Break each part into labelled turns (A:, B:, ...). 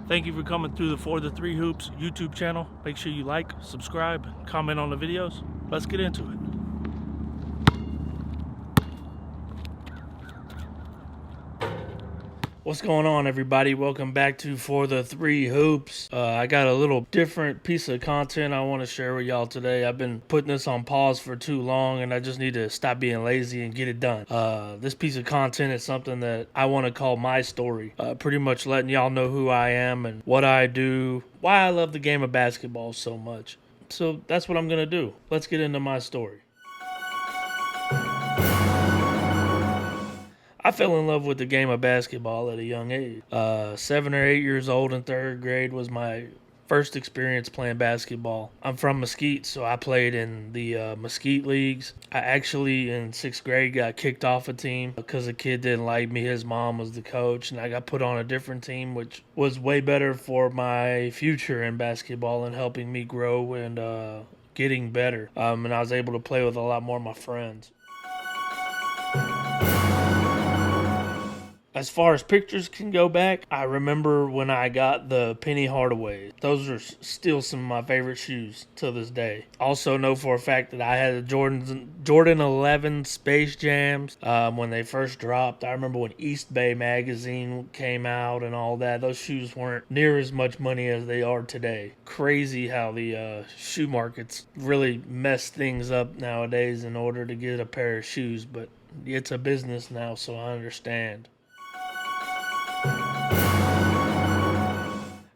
A: Thank you for coming through the For the Three Hoops YouTube channel. Make sure you like, subscribe, comment on the videos. Let's get into it. What's going on, everybody? Welcome back to For the Three Hoops. I got a little different piece of content I want to share with y'all today. I've been putting this on pause for too long, and I just need to stop being lazy and get it done. This piece of content is something that I want to call my story. Pretty much letting y'all know who I am and what I do, why I love the game of basketball so much. So that's what I'm going to do. Let's get into my story. I fell in love with the game of basketball at a young age. 7 or 8 years old in third grade was my first experience playing basketball. I'm from Mesquite, so I played in the Mesquite leagues. I actually, in 6th grade, got kicked off a team because a kid didn't like me. His mom was the coach, and I got put on a different team, which was way better for my future in basketball and helping me grow and getting better. And I was able to play with a lot more of my friends. As far as pictures can go back, I remember when I got the Penny Hardaways. Those are still some of my favorite shoes to this day. Also know for a fact that I had the Jordan 11 Space Jams when they first dropped. I remember when East Bay magazine came out and all that. Those shoes weren't near as much money as they are today. Crazy how the shoe markets really mess things up nowadays in order to get a pair of shoes, but it's a business now, so I understand.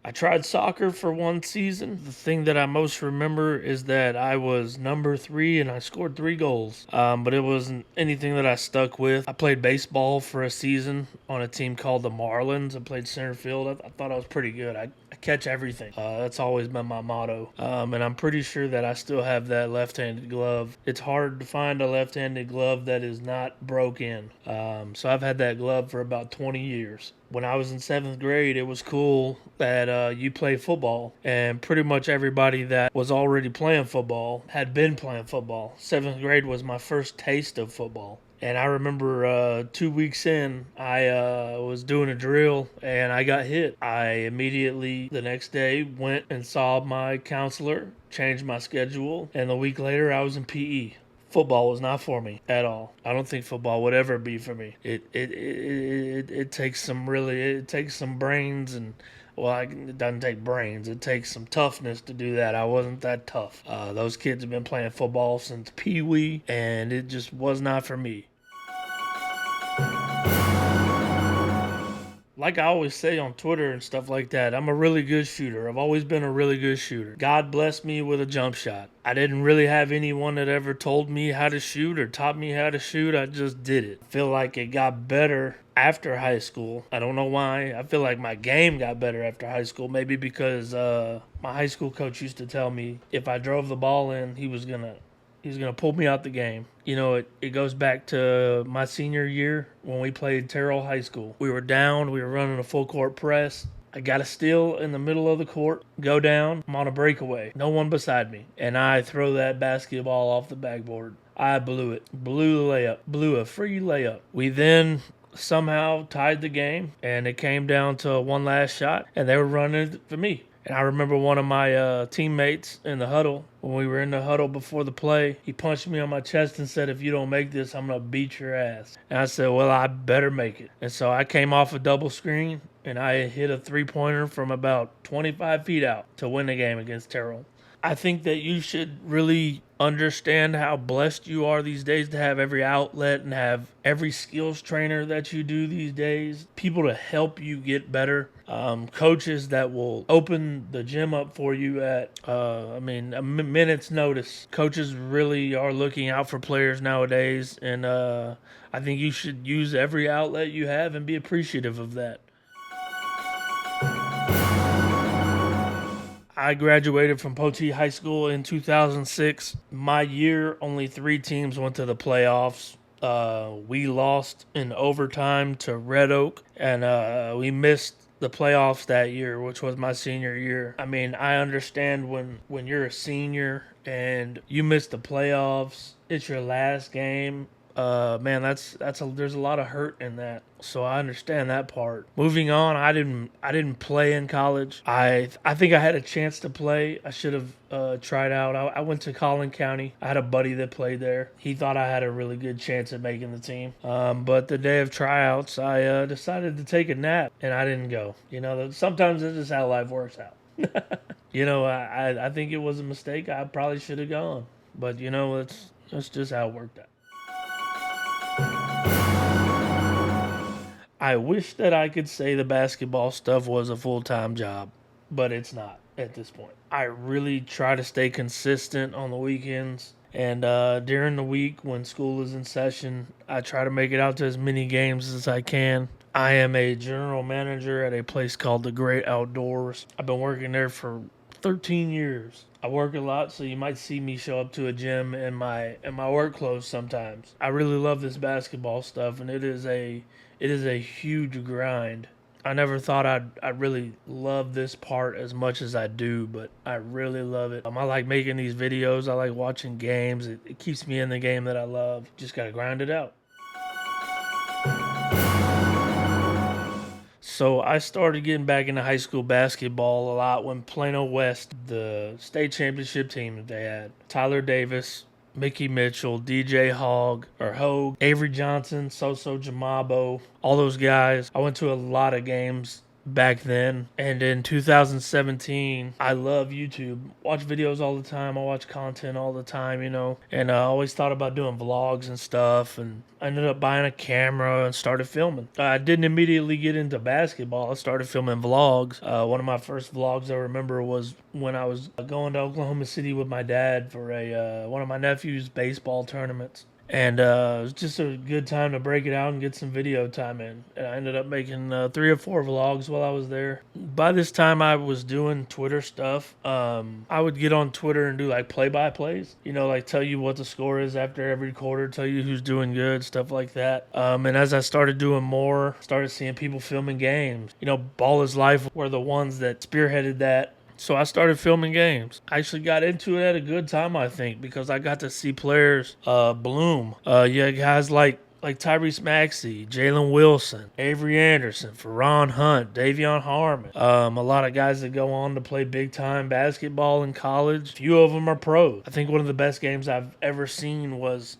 A: I tried soccer for one season. The thing that I most remember is that I was number 3 and I scored 3 goals. But it wasn't anything that I stuck with. I played baseball for a season on a team called the Marlins. I played center field. I thought I was pretty good. I catch everything. That's always been my motto. And I'm pretty sure that I still have that left-handed glove. It's hard to find a left-handed glove that is not broken. So I've had that glove for about 20 years. When I was in 7th grade, it was cool that you play football, and pretty much everybody that was already playing football had been playing football. 7th grade was my first taste of football. And I remember 2 weeks in, I was doing a drill and I got hit. I immediately, the next day, went and saw my counselor, changed my schedule, and a week later I was in PE. Football was not for me at all. I don't think football would ever be for me. It takes some brains and it doesn't take brains. It takes some toughness to do that. I wasn't that tough. Those kids have been playing football since Pee Wee, and it just was not for me. Like I always say on Twitter and stuff like that, I'm a really good shooter. I've always been a really good shooter. God blessed me with a jump shot. I didn't really have anyone that ever told me how to shoot or taught me how to shoot. I just did it. I feel like it got better after high school. I don't know why. I feel like my game got better after high school. Maybe because my high school coach used to tell me if I drove the ball in, he was gonna pull me out the game. You know, it goes back to my senior year when we played Terrell High School. We were down. We were running a full court press. I got a steal in the middle of the court, go down. I'm on a breakaway. No one beside me. And I throw that basketball off the backboard. I blew it. Blew the layup. Blew a free layup. We then somehow tied the game, and it came down to one last shot, and they were running it for me. And I remember one of my teammates in the huddle, when we were in the huddle before the play, he punched me on my chest and said, "If you don't make this, I'm going to beat your ass." And I said, "Well, I better make it." And so I came off a double screen, and I hit a three-pointer from about 25 feet out to win the game against Terrell. I think that you should really understand how blessed you are these days to have every outlet and have every skills trainer that you do these days, people to help you get better, coaches that will open the gym up for you at a minute's notice. Coaches really are looking out for players nowadays, and I think you should use every outlet you have and be appreciative of that. I graduated from Poti High School in 2006. My year, only 3 teams went to the playoffs. We lost in overtime to Red Oak, and we missed the playoffs that year, which was my senior year. I mean, I understand when you're a senior and you miss the playoffs, it's your last game Man, there's a lot of hurt in that. So I understand that part. Moving on, I didn't play in college. I think I had a chance to play. I should have tried out. I went to Collin County. I had a buddy that played there. He thought I had a really good chance at making the team. But the day of tryouts, I decided to take a nap, and I didn't go. Sometimes this is how life works out. I think it was a mistake. I probably should have gone. But that's just how it worked out. I wish that I could say the basketball stuff was a full-time job, but it's not at this point. I really try to stay consistent on the weekends, and during the week when school is in session, I try to make it out to as many games as I can. I am a general manager at a place called The Great Outdoors. I've been working there for 13 years. I work a lot, so you might see me show up to a gym in my work clothes sometimes. I really love this basketball stuff, and it is a huge grind. I never thought I'd really love this part as much as I do, but I really love it. I like making these videos. I like watching games. It keeps me in the game that I love. Just gotta grind it out. So I started getting back into high school basketball a lot when Plano West, the state championship team that they had, Tyler Davis, Mickey Mitchell, DJ Hogue, Avery Johnson, Soso Jamabo, all those guys. I went to a lot of games back then. And in 2017, I love YouTube. Watch videos all the time. I watch content all the time, And I always thought about doing vlogs and stuff. And I ended up buying a camera and started filming. I didn't immediately get into basketball. I started filming vlogs. One of my first vlogs I remember was when I was going to Oklahoma City with my dad for one of my nephew's baseball tournaments. And it was just a good time to break it out and get some video time in. And I ended up making 3 or 4 vlogs while I was there. By this time, I was doing Twitter stuff. I would get on Twitter and do like play-by-plays. Like tell you what the score is after every quarter, tell you who's doing good, stuff like that. And as I started doing more, started seeing people filming games. Ball is Life were the ones that spearheaded that. So I started filming games. I actually got into it at a good time, I think, because I got to see players bloom. Guys like Tyrese Maxey, Jalen Wilson, Avery Anderson, Ferron Hunt, Davion Harmon. A lot of guys that go on to play big-time basketball in college. A few of them are pros. I think one of the best games I've ever seen was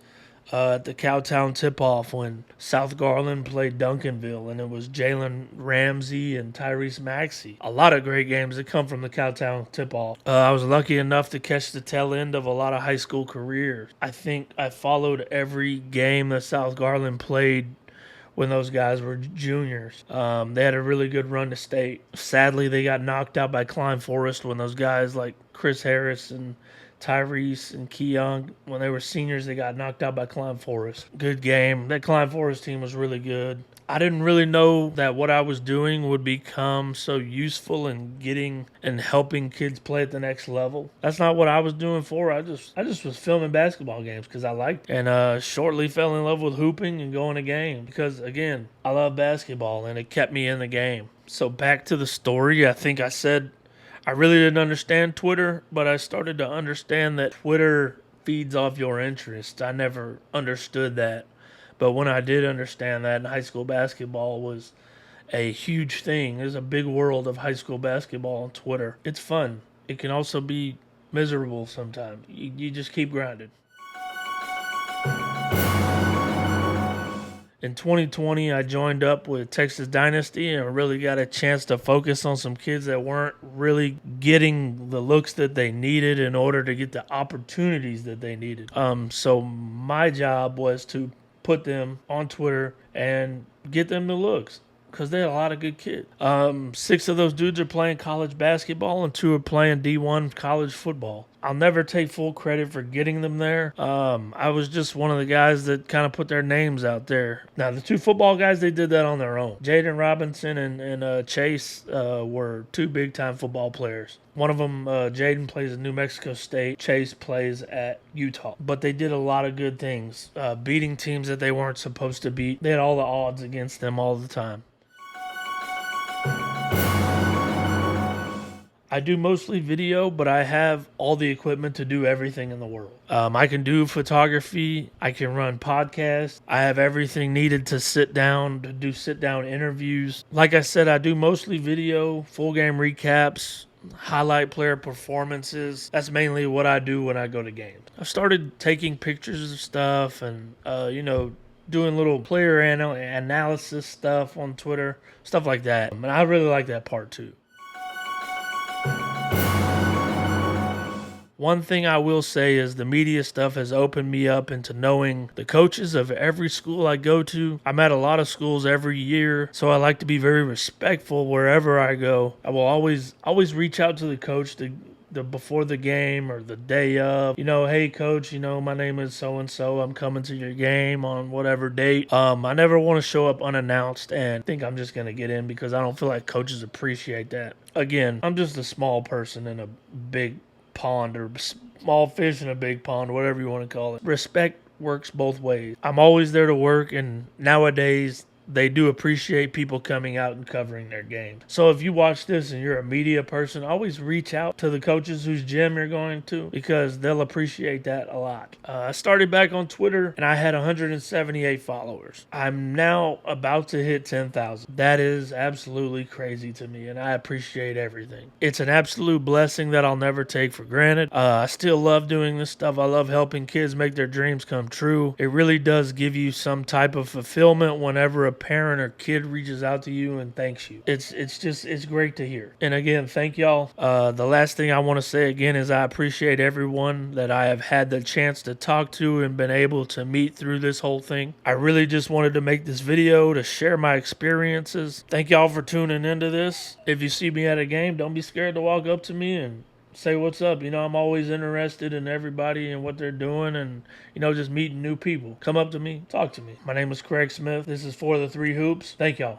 A: at the Cowtown tip-off when South Garland played Duncanville, and it was Jalen Ramsey and Tyrese Maxey. A lot of great games that come from the Cowtown tip-off. I was lucky enough to catch the tail end of a lot of high school careers. I think I followed every game that South Garland played when those guys were juniors. They had a really good run to state. Sadly, they got knocked out by Klein Forest when those guys like Chris Harris and Tyrese and Keon, when they were seniors, they got knocked out by Klein Forest. Good game. That Klein Forest team was really good. I didn't really know that what I was doing would become so useful in getting and helping kids play at the next level. That's not what I was doing for. I just was filming basketball games because I liked it. And shortly fell in love with hooping and going to games because, again, I love basketball and it kept me in the game. So back to the story, I think I said I really didn't understand Twitter, but I started to understand that Twitter feeds off your interests. I never understood that. But when I did understand that, and high school basketball was a huge thing. There's a big world of high school basketball on Twitter. It's fun. It can also be miserable sometimes. You just keep grinding. In 2020, I joined up with Texas Dynasty and really got a chance to focus on some kids that weren't really getting the looks that they needed in order to get the opportunities that they needed. So my job was to put them on Twitter and get them the looks because they had a lot of good kids. 6 of those dudes are playing college basketball and 2 are playing D1 college football. I'll never take full credit for getting them there. I was just one of the guys that kind of put their names out there. Now, the 2 football guys, they did that on their own. Jaden Robinson and Chase were 2 big-time football players. One of them, Jaden, plays at New Mexico State. Chase plays at Utah. But they did a lot of good things, beating teams that they weren't supposed to beat. They had all the odds against them all the time. I do mostly video, but I have all the equipment to do everything in the world. I can do photography. I can run podcasts. I have everything needed to sit down, to do sit-down interviews. Like I said, I do mostly video, full game recaps, highlight player performances. That's mainly what I do when I go to games. I've started taking pictures of stuff and, doing little player analysis stuff on Twitter, stuff like that. And I really like that part too. One thing I will say is the media stuff has opened me up into knowing the coaches of every school I go to. I'm at a lot of schools every year, so I like to be very respectful wherever I go. I will always reach out to the coach the before the game or the day of. Hey coach, my name is so and so. I'm coming to your game on whatever date. I never want to show up unannounced and think I'm just gonna get in because I don't feel like coaches appreciate that. Again, I'm just a small person in a big pond, or small fish in a big pond, whatever you want to call it. Respect works both ways. I'm always there to work, and nowadays they do appreciate people coming out and covering their games. So if you watch this and you're a media person, always reach out to the coaches whose gym you're going to because they'll appreciate that a lot. I started back on Twitter and I had 178 followers. I'm now about to hit 10,000. That is absolutely crazy to me, and I appreciate everything. It's an absolute blessing that I'll never take for granted. I still love doing this stuff. I love helping kids make their dreams come true. It really does give you some type of fulfillment whenever a parent or kid reaches out to you and thanks you. It's great to hear. And again, thank y'all. The last thing I want to say again is I appreciate everyone that I have had the chance to talk to and been able to meet through this whole thing. I really just wanted to make this video to share my experiences. Thank y'all for tuning into this. If you see me at a game, don't be scared to walk up to me and say what's up. I'm always interested in everybody and what they're doing and, just meeting new people. Come up to me, talk to me. My name is Craig Smith. This is For the Three Hoops. Thank y'all.